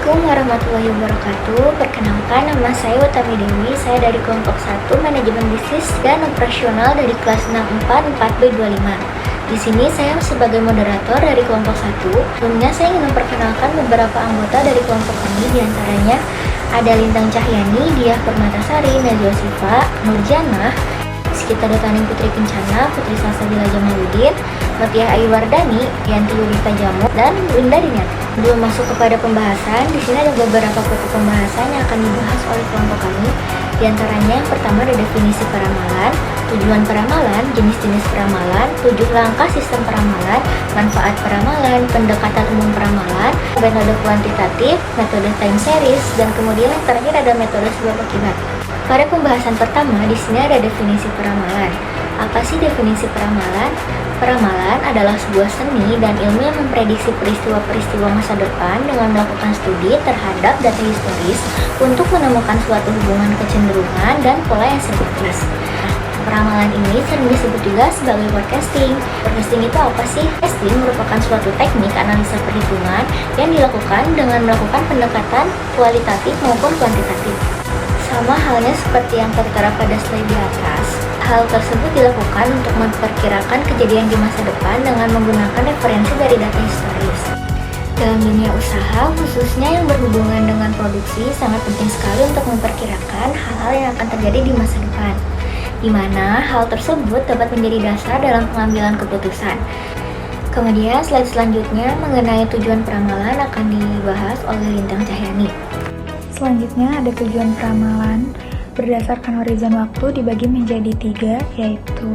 Assalamualaikum warahmatullahi wabarakatuh. Perkenalkan, nama saya Utami Dewi. Saya dari kelompok 1 Manajemen Bisnis dan Operasional dari kelas 644B25. Di sini saya sebagai moderator dari kelompok 1. Sebelumnya saya ingin memperkenalkan beberapa anggota dari kelompok kami, diantaranya ada Lintang Cahyani, Diah Permatasari, Najwa Sifa, Nurjanah, Sekitar Dataning Putri Kencana, Putri Salsabila Jamaluddin, Matiah Ayu Wardani, Yanti Yulita Jamu, dan Winda Diniati. Belum masuk kepada pembahasan, di sini ada beberapa pokok pembahasan yang akan dibahas oleh kelompok kami. Di antaranya yang pertama ada definisi peramalan, tujuan peramalan, jenis-jenis peramalan, 7 langkah sistem peramalan, manfaat peramalan, pendekatan umum peramalan, metode kuantitatif, metode time series, dan kemudian yang terakhir ada metode sebab akibat. Pada pembahasan pertama, di sini ada definisi peramalan. Apa sih definisi peramalan? Peramalan adalah sebuah seni dan ilmu yang memprediksi peristiwa-peristiwa masa depan dengan melakukan studi terhadap data historis untuk menemukan suatu hubungan kecenderungan dan pola yang sinkronis. Peramalan ini sering disebut juga sebagai forecasting. Forecasting itu apa sih? Forecasting merupakan suatu teknik analisa perhitungan yang dilakukan dengan melakukan pendekatan kualitatif maupun kuantitatif. Sama halnya seperti yang tertera pada slide di atas, hal tersebut dilakukan untuk memperkirakan kejadian di masa depan dengan menggunakan referensi dari data historis. Dalam dunia usaha, khususnya yang berhubungan dengan produksi, sangat penting sekali untuk memperkirakan hal-hal yang akan terjadi di masa depan, di mana hal tersebut dapat menjadi dasar dalam pengambilan keputusan. Kemudian slide selanjutnya mengenai tujuan peramalan akan dibahas oleh Lintang Cahyani. Selanjutnya ada tujuan peramalan berdasarkan horizon waktu dibagi menjadi 3, yaitu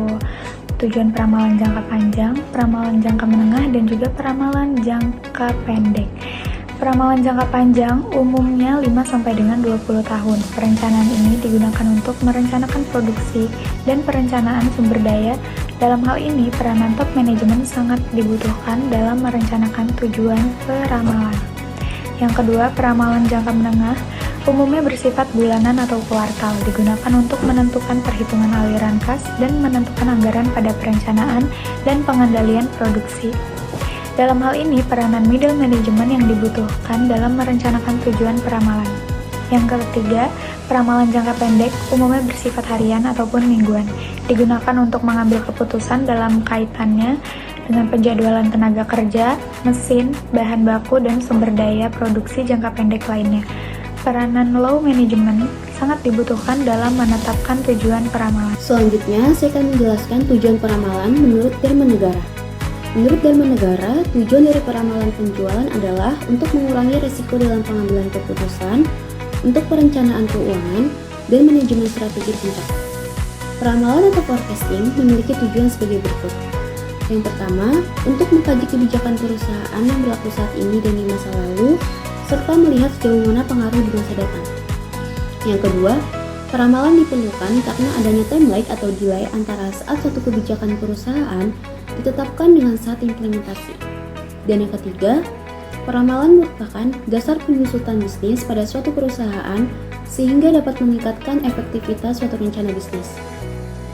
tujuan peramalan jangka panjang, peramalan jangka menengah, dan juga peramalan jangka pendek. Peramalan jangka panjang umumnya 5 sampai dengan 20 tahun. Perencanaan ini digunakan untuk merencanakan produksi dan perencanaan sumber daya. Dalam hal ini, peranan top manajemen sangat dibutuhkan dalam merencanakan tujuan peramalan. Yang kedua, peramalan jangka menengah umumnya bersifat bulanan atau kuartal, digunakan untuk menentukan perhitungan aliran kas dan menentukan anggaran pada perencanaan dan pengendalian produksi. Dalam hal ini, peranan middle management yang dibutuhkan dalam merencanakan tujuan peramalan. Yang ketiga, peramalan jangka pendek umumnya bersifat harian ataupun mingguan, digunakan untuk mengambil keputusan dalam kaitannya dengan penjadwalan tenaga kerja, mesin, bahan baku, dan sumber daya produksi jangka pendek lainnya. Peranan low management sangat dibutuhkan dalam menetapkan tujuan peramalan. Selanjutnya, saya akan menjelaskan tujuan peramalan menurut Dharmanegara. Menurut Dharmanegara, tujuan dari peramalan penjualan adalah untuk mengurangi risiko dalam pengambilan keputusan, untuk perencanaan keuangan, dan manajemen strategi pencapaian. Peramalan atau forecasting memiliki tujuan sebagai berikut. Yang pertama, untuk mengkaji kebijakan perusahaan yang berlaku saat ini dan di masa lalu, serta melihat sejauh mana pengaruh di masa datang. Yang kedua, peramalan diperlukan karena adanya time lag atau delay antara saat suatu kebijakan perusahaan ditetapkan dengan saat implementasi. Dan yang ketiga, peramalan merupakan dasar penyusutan bisnis pada suatu perusahaan sehingga dapat meningkatkan efektivitas suatu rencana bisnis.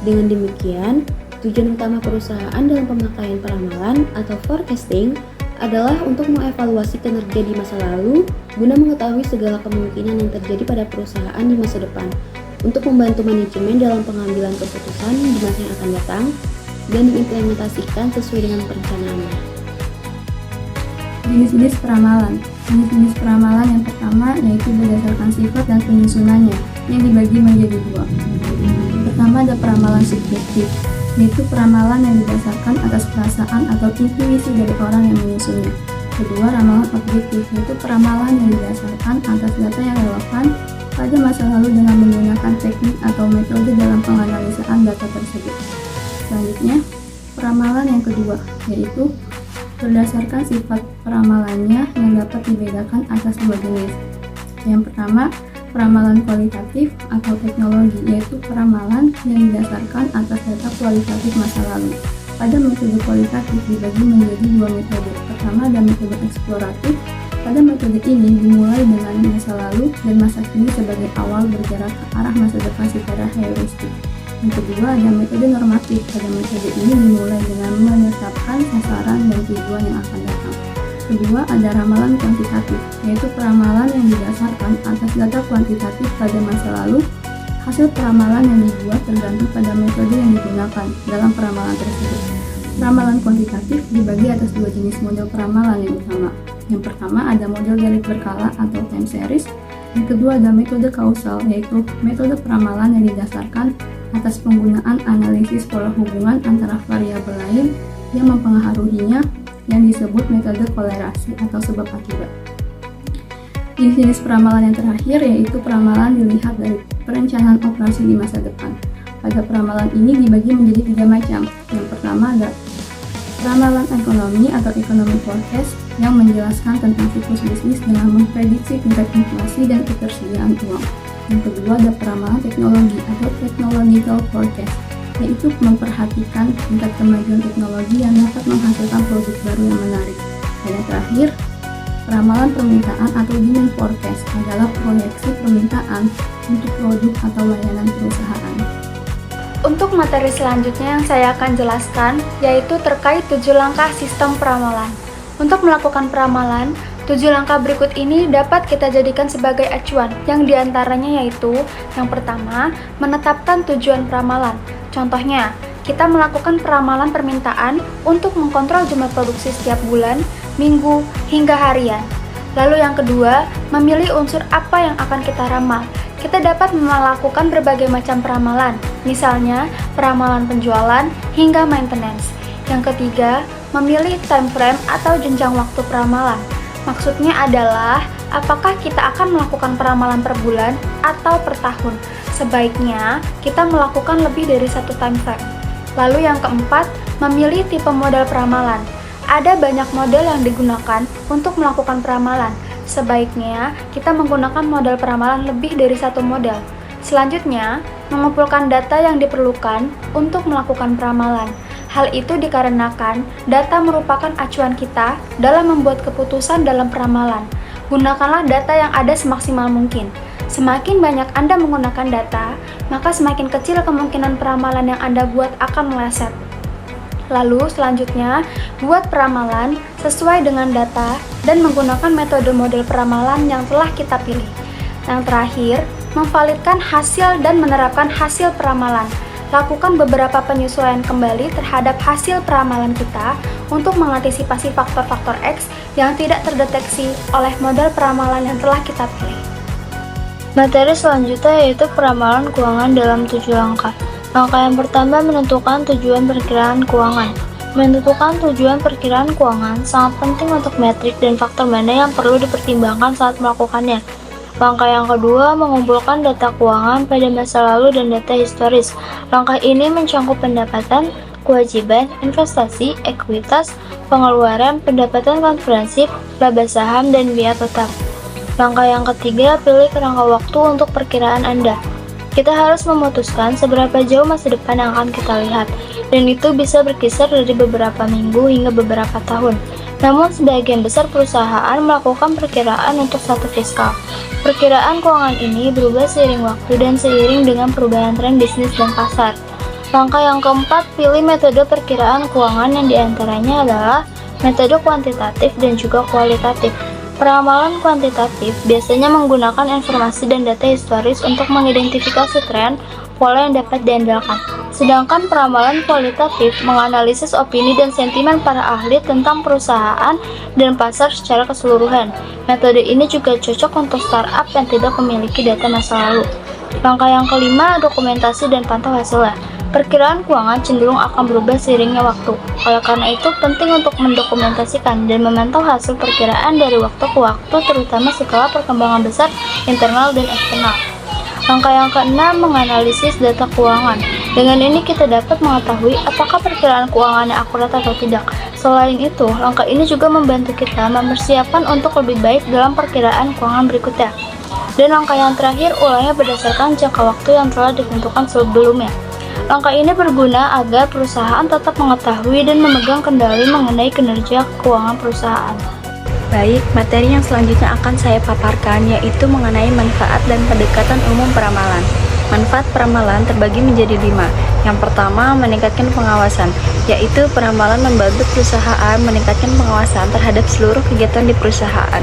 Dengan demikian, tujuan utama perusahaan dalam pemakaian peramalan atau forecasting adalah untuk mengevaluasi kinerja di masa lalu guna mengetahui segala kemungkinan yang terjadi pada perusahaan di masa depan untuk membantu manajemen dalam pengambilan keputusan di masa yang akan datang dan diimplementasikan sesuai dengan perencanaannya. Jenis-jenis peramalan. Jenis-jenis peramalan yang pertama yaitu berdasarkan sifat dan penyusunannya yang dibagi menjadi 2. Pertama ada peramalan subjektif, yaitu peramalan yang didasarkan atas perasaan atau intuisi dari orang yang menyusunnya. Kedua, ramalan objektif, yaitu peramalan yang didasarkan atas data yang relevan pada masa lalu dengan menggunakan teknik atau metode dalam penganalisaan data tersebut. Selanjutnya, peramalan yang kedua, yaitu berdasarkan sifat peramalannya yang dapat dibedakan atas 2 jenis. Yang pertama, peramalan kualitatif atau teknologi, yaitu peramalan yang didasarkan atas data kualitatif masa lalu. Pada metode kualitatif dibagi menjadi 2 metode. Pertama ada metode eksploratif. Pada metode ini dimulai dengan masa lalu dan masa kini sebagai awal bergerak ke arah masa depan secara heuristik. Yang kedua ada metode normatif. Pada metode ini dimulai dengan menetapkan sasaran dan tujuan yang akan datang. kedua ada ramalan kuantitatif, yaitu peramalan yang didasarkan atas data kuantitatif pada masa lalu. Hasil peramalan yang dibuat tergantung pada metode yang digunakan dalam peramalan tersebut. Peramalan kuantitatif dibagi atas dua jenis model peramalan yang utama. Yang pertama ada model garis berkala atau time series. Yang kedua ada metode kausal, yaitu metode peramalan yang didasarkan atas penggunaan analisis pola hubungan antara variabel lain yang mempengaruhinya, yang disebut metode kolerasi atau sebab akibat. Jenis peramalan yang terakhir yaitu peramalan dilihat dari perencanaan operasi di masa depan. Pada peramalan ini dibagi menjadi 3 macam. Yang pertama ada peramalan ekonomi atau economic forecast yang menjelaskan tentang siklus bisnis dengan memprediksi tingkat inflasi dan ketersediaan uang. Yang kedua ada peramalan teknologi atau technological forecast, yaitu memperhatikan tingkat kemajuan teknologi yang dapat menghasilkan produk baru yang menarik. Dan yang terakhir, peramalan permintaan atau demand forecast adalah proyeksi permintaan untuk produk atau layanan perusahaan. Untuk materi selanjutnya yang saya akan jelaskan yaitu terkait 7 langkah sistem peramalan. Untuk melakukan peramalan, 7 langkah berikut ini dapat kita jadikan sebagai acuan, yang diantaranya yaitu yang pertama, menetapkan tujuan peramalan. Contohnya, kita melakukan peramalan permintaan untuk mengkontrol jumlah produksi setiap bulan, minggu, hingga harian. Lalu yang kedua, memilih unsur apa yang akan kita ramal. Kita dapat melakukan berbagai macam peramalan, misalnya peramalan penjualan hingga maintenance. Yang ketiga, memilih time frame atau jenjang waktu peramalan. Maksudnya adalah apakah kita akan melakukan peramalan per bulan atau per tahun. Sebaiknya kita melakukan lebih dari satu time frame. Lalu yang keempat, memilih tipe model peramalan. Ada banyak model yang digunakan untuk melakukan peramalan. Sebaiknya kita menggunakan model peramalan lebih dari satu model. Selanjutnya, mengumpulkan data yang diperlukan untuk melakukan peramalan. Hal itu dikarenakan data merupakan acuan kita dalam membuat keputusan dalam peramalan. Gunakanlah data yang ada semaksimal mungkin. Semakin banyak Anda menggunakan data, maka semakin kecil kemungkinan peramalan yang Anda buat akan meleset. Lalu selanjutnya, buat peramalan sesuai dengan data dan menggunakan metode model peramalan yang telah kita pilih. Yang terakhir, memvalidkan hasil dan menerapkan hasil peramalan. Lakukan beberapa penyesuaian kembali terhadap hasil peramalan kita untuk mengantisipasi faktor-faktor X yang tidak terdeteksi oleh model peramalan yang telah kita pilih. Materi selanjutnya yaitu peramalan keuangan dalam 7 langkah. Langkah yang pertama, menentukan tujuan perkiraan keuangan. Menentukan tujuan perkiraan keuangan sangat penting untuk metrik dan faktor mana yang perlu dipertimbangkan saat melakukannya. Langkah yang kedua, mengumpulkan data keuangan pada masa lalu dan data historis. Langkah ini mencakup pendapatan, kewajiban, investasi, ekuitas, pengeluaran, pendapatan komprehensif, laba saham, dan biaya tetap. Langkah yang ketiga, pilih kerangka waktu untuk perkiraan Anda. Kita harus memutuskan seberapa jauh masa depan yang akan kita lihat, dan itu bisa berkisar dari beberapa minggu hingga beberapa tahun. Namun, sebagian besar perusahaan melakukan perkiraan untuk satu fiskal. Perkiraan keuangan ini berubah seiring waktu dan seiring dengan perubahan tren bisnis dan pasar. Langkah yang keempat, pilih metode perkiraan keuangan yang diantaranya adalah metode kuantitatif dan juga kualitatif. Peramalan kuantitatif biasanya menggunakan informasi dan data historis untuk mengidentifikasi tren, pola yang dapat diandalkan. Sedangkan peramalan kualitatif menganalisis opini dan sentimen para ahli tentang perusahaan dan pasar secara keseluruhan. Metode ini juga cocok untuk startup yang tidak memiliki data masa lalu. Langkah yang kelima, dokumentasi dan pantau hasilnya. Perkiraan keuangan cenderung akan berubah seiringnya waktu. Oleh karena itu, penting untuk mendokumentasikan dan memantau hasil perkiraan dari waktu ke waktu, terutama setelah perkembangan besar internal dan eksternal. Langkah yang keenam, menganalisis data keuangan. Dengan ini kita dapat mengetahui apakah perkiraan keuangannya akurat atau tidak. Selain itu, langkah ini juga membantu kita mempersiapkan untuk lebih baik dalam perkiraan keuangan berikutnya. Dan langkah yang terakhir, ulangnya berdasarkan jangka waktu yang telah ditentukan sebelumnya. Langkah ini berguna agar perusahaan tetap mengetahui dan memegang kendali mengenai kinerja keuangan perusahaan. Baik, materi yang selanjutnya akan saya paparkan yaitu mengenai manfaat dan pendekatan umum peramalan. Manfaat peramalan terbagi menjadi 5. Yang pertama, meningkatkan pengawasan, yaitu peramalan membantu perusahaan meningkatkan pengawasan terhadap seluruh kegiatan di perusahaan.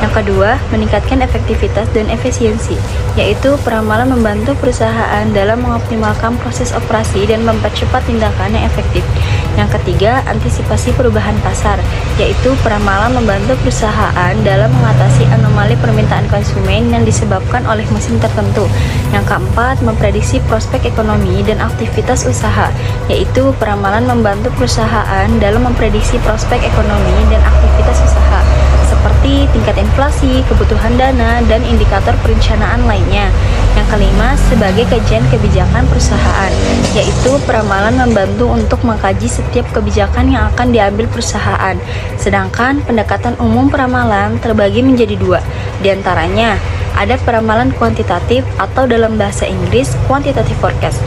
Yang kedua, meningkatkan efektivitas dan efisiensi, yaitu peramalan membantu perusahaan dalam mengoptimalkan proses operasi dan mempercepat tindakan yang efektif. Yang ketiga, antisipasi perubahan pasar, yaitu peramalan membantu perusahaan dalam mengatasi anomali permintaan konsumen yang disebabkan oleh musim tertentu. Yang keempat, memprediksi prospek ekonomi dan aktivitas usaha, yaitu peramalan membantu perusahaan dalam memprediksi prospek ekonomi dan aktivitas usaha, seperti tingkat inflasi, kebutuhan dana, dan indikator perencanaan lainnya. Yang kelima, sebagai kajian kebijakan perusahaan, yaitu peramalan membantu untuk mengkaji setiap kebijakan yang akan diambil perusahaan. Sedangkan pendekatan umum peramalan terbagi menjadi dua, diantaranya ada peramalan kuantitatif atau dalam bahasa Inggris quantitative forecast.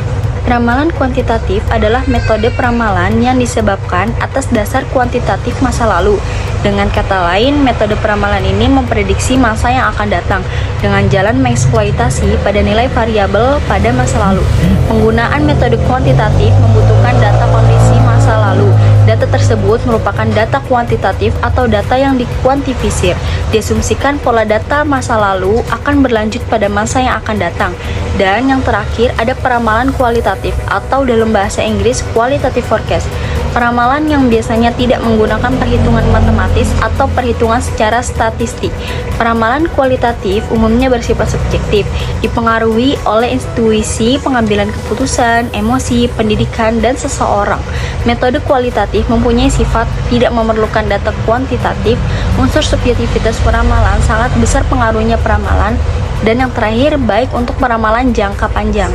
Peramalan kuantitatif adalah metode peramalan yang disebabkan atas dasar kuantitatif masa lalu. Dengan kata lain, metode peramalan ini memprediksi masa yang akan datang dengan jalan mengeksploitasi pada nilai variabel pada masa lalu. Penggunaan metode kuantitatif membutuhkan data kondisi masa lalu. Data tersebut merupakan data kuantitatif atau data yang dikuantifisir. Diasumsikan pola data masa lalu akan berlanjut pada masa yang akan datang. Dan yang terakhir ada peramalan kualitatif atau dalam bahasa Inggris qualitative forecast. Peramalan yang biasanya tidak menggunakan perhitungan matematis atau perhitungan secara statistik. Peramalan kualitatif umumnya bersifat subjektif, dipengaruhi oleh intuisi, pengambilan keputusan, emosi, pendidikan, dan seseorang. Metode kualitatif mempunyai sifat tidak memerlukan data kuantitatif. Unsur subjektivitas peramalan sangat besar pengaruhnya peramalan. Dan yang terakhir, baik untuk peramalan jangka panjang.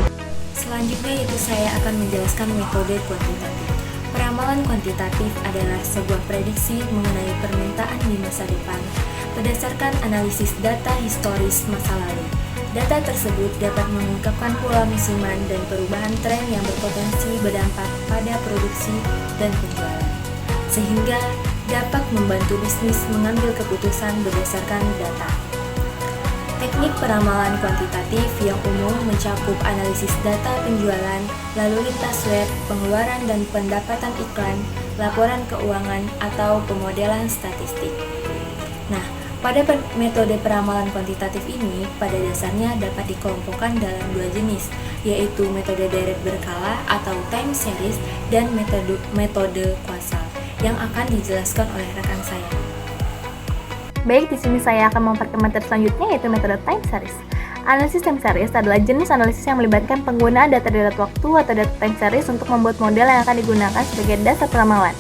Selanjutnya itu saya akan menjelaskan metode kuantitatif. Peramalan kuantitatif adalah sebuah prediksi mengenai permintaan di masa depan berdasarkan analisis data historis masa lalu. Data tersebut dapat mengungkapkan pola musiman dan perubahan tren yang berpotensi berdampak pada produksi dan penjualan, sehingga dapat membantu bisnis mengambil keputusan berdasarkan data. Teknik peramalan kuantitatif yang umum mencakup analisis data penjualan, lalu lintas web, pengeluaran dan pendapatan iklan, laporan keuangan, atau pemodelan statistik. Nah, pada metode peramalan kuantitatif ini, pada dasarnya dapat dikelompokkan dalam dua jenis, yaitu metode deret berkala atau time series dan metode kuasal, yang akan dijelaskan oleh rekan saya. Baik, di sini saya akan memperkenalkan materi selanjutnya, yaitu metode time series. Analisis time series adalah jenis analisis yang melibatkan penggunaan data deret waktu atau data time series untuk membuat model yang akan digunakan sebagai dasar peramalan.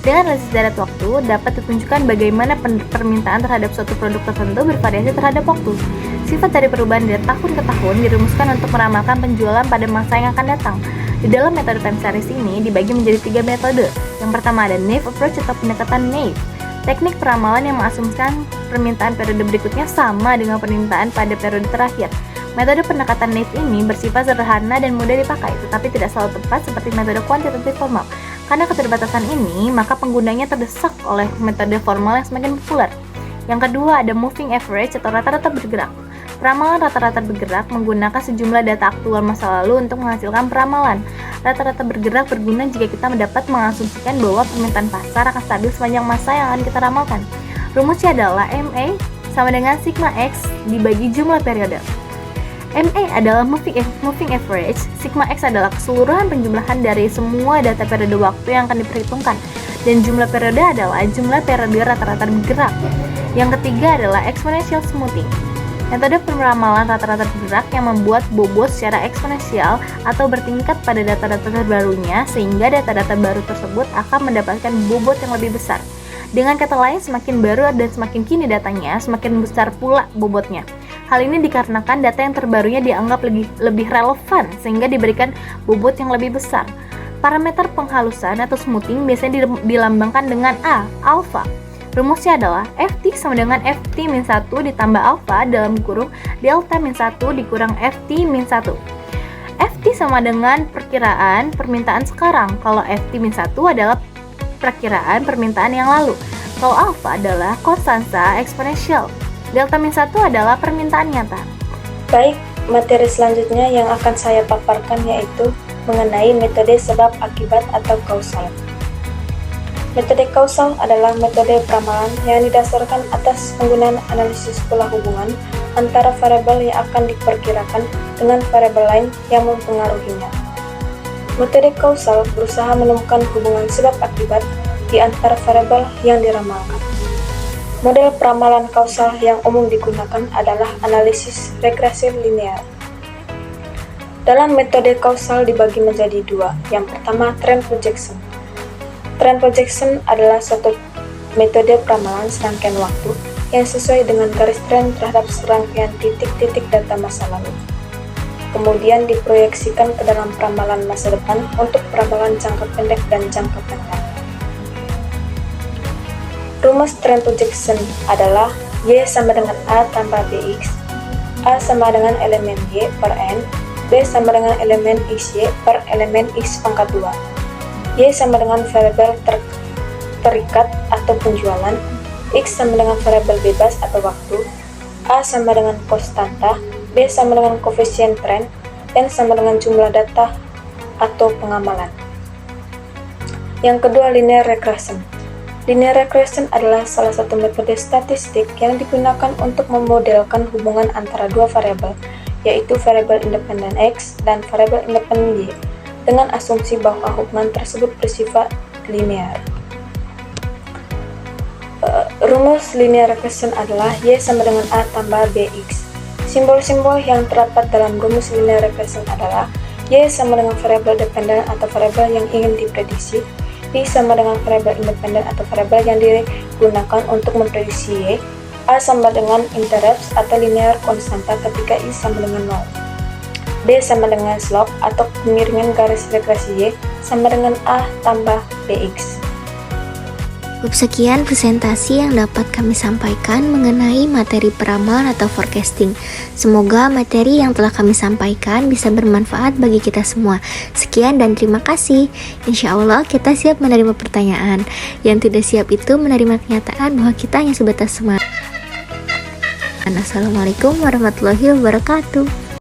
Dengan analisis deret waktu, dapat ditunjukkan bagaimana permintaan terhadap suatu produk tertentu bervariasi terhadap waktu. Sifat dari perubahan dari tahun ke tahun dirumuskan untuk meramalkan penjualan pada masa yang akan datang. Di dalam metode time series ini dibagi menjadi 3 metode. Yang pertama ada naive approach atau pendekatan naive. Teknik peramalan yang mengasumsikan permintaan periode berikutnya sama dengan permintaan pada periode terakhir. Metode pendekatan naive ini bersifat sederhana dan mudah dipakai, tetapi tidak selalu tepat seperti metode kuantitatif formal. Karena keterbatasan ini, maka penggunanya terdesak oleh metode formal yang semakin populer. Yang kedua ada moving average atau rata-rata bergerak. Peramalan rata-rata bergerak menggunakan sejumlah data aktual masa lalu untuk menghasilkan peramalan. Rata-rata bergerak berguna jika kita dapat mengasumsikan bahwa permintaan pasar akan stabil sepanjang masa yang akan kita ramalkan. Rumusnya adalah MA sama dengan sigma X dibagi jumlah periode. MA adalah moving average, sigma X adalah keseluruhan penjumlahan dari semua data periode waktu yang akan diperhitungkan, dan jumlah periode adalah jumlah periode rata-rata bergerak. Yang ketiga adalah exponential smoothing. Metode peramalan rata-rata bergerak yang membuat bobot secara eksponensial atau bertingkat pada data-data terbarunya, sehingga data-data baru tersebut akan mendapatkan bobot yang lebih besar. Dengan kata lain, semakin baru dan semakin kini datanya, semakin besar pula bobotnya. Hal ini dikarenakan data yang terbarunya dianggap lebih relevan, sehingga diberikan bobot yang lebih besar. Parameter penghalusan atau smoothing biasanya dilambangkan dengan A, alpha. Rumusnya adalah FT sama dengan FT-1 ditambah alpha dalam kurung delta-1 dikurang FT-1. FT sama dengan perkiraan permintaan sekarang, kalau FT-1 adalah perkiraan permintaan yang lalu. Kalau alpha adalah konstansa eksponensial. Delta-1 adalah permintaan nyata. Baik, materi selanjutnya yang akan saya paparkan yaitu mengenai metode sebab akibat atau kausal. Metode kausal adalah metode peramalan yang didasarkan atas penggunaan analisis pola hubungan antara variabel yang akan diperkirakan dengan variabel lain yang mempengaruhinya. Metode kausal berusaha menemukan hubungan sebab akibat di antara variabel yang diramalkan. Model peramalan kausal yang umum digunakan adalah analisis regresi linear. Dalam metode kausal dibagi menjadi dua. Yang pertama, trend projection. Trend projection adalah suatu metode peramalan serangkaian waktu yang sesuai dengan garis tren terhadap serangkaian titik-titik data masa lalu. Kemudian diproyeksikan ke dalam peramalan masa depan untuk peramalan jangka pendek dan jangka panjang. Rumus trend projection adalah Y sama dengan A tambah BX, A sama dengan elemen Y per N, B sama dengan elemen XY per elemen X pangkat 2. Y sama dengan variabel terikat atau penjualan, X sama dengan variabel bebas atau waktu, A sama dengan konstanta, B sama dengan koefisien tren, N sama dengan jumlah data atau pengamalan. Yang kedua, linear regression. Linear regression adalah salah satu metode statistik yang digunakan untuk memodelkan hubungan antara dua variabel, yaitu variabel independen X dan variabel independen Y, dengan asumsi bahwa hubungan tersebut bersifat linear. Rumus linear regression adalah Y sama dengan A tambah BX. Simbol-simbol yang terdapat dalam rumus linear regression adalah Y sama dengan variabel dependen atau variabel yang ingin diprediksi, Y sama dengan variabel independen atau variabel yang digunakan untuk memprediksi Y, A sama dengan intercepts atau linear konstanta ketika I sama dengan 0. B sama dengan slope atau kemiringan garis regresi Y sama dengan A tambah BX. Sekian presentasi yang dapat kami sampaikan mengenai materi peramalan atau forecasting. Semoga materi yang telah kami sampaikan bisa bermanfaat bagi kita semua. Sekian dan terima kasih. Insya Allah kita siap menerima pertanyaan. Yang tidak siap itu menerima kenyataan bahwa kita hanya sebatas semangat. Assalamualaikum warahmatullahi wabarakatuh.